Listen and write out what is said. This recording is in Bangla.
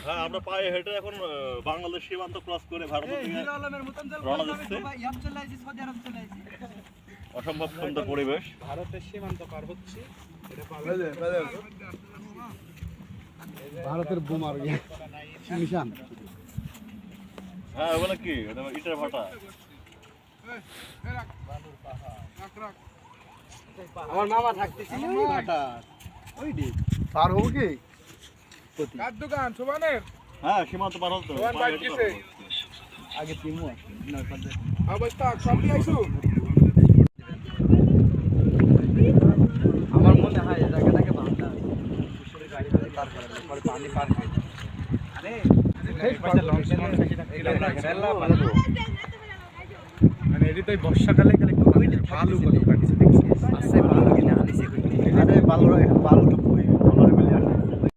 হ্যাঁ আমরা পায়ে হেঁটে এখন বাংলাদেশ সীমান্ত ক্রস করে ভারতের দিকে রওনা দিচ্ছি। অসম্ভব সুন্দর পরিবেশ। ভারতের সীমান্ত পার হচ্ছে। ভারতের বোমার নিশান। হ্যাঁ ওগুলো কি ইটের ভাটা। আমার মামা থাকতেছে ওই দিক পার হবো কি? কার দোকান সোবানের? হ্যাঁ সীমান্ত পার হতে সোবান বাইক কিসে? আগে তিমু অবস্থা সবই আইছো। আমার মনে হয় এই জায়গাটাকে বাংলা কিশোরের গাড়ি করে পার করা যায়, পরে পানি পার হয়ে যায়। আরে এই পাশে লঞ্চ বেশি থাকে এলা ভালো। মানে এদিকে বর্ষাকালে গেলে একটু ভালো কত কাটিছে দেখছিস। আছে ভালো কিনা আনিছে কই? আরে ভালো ভালো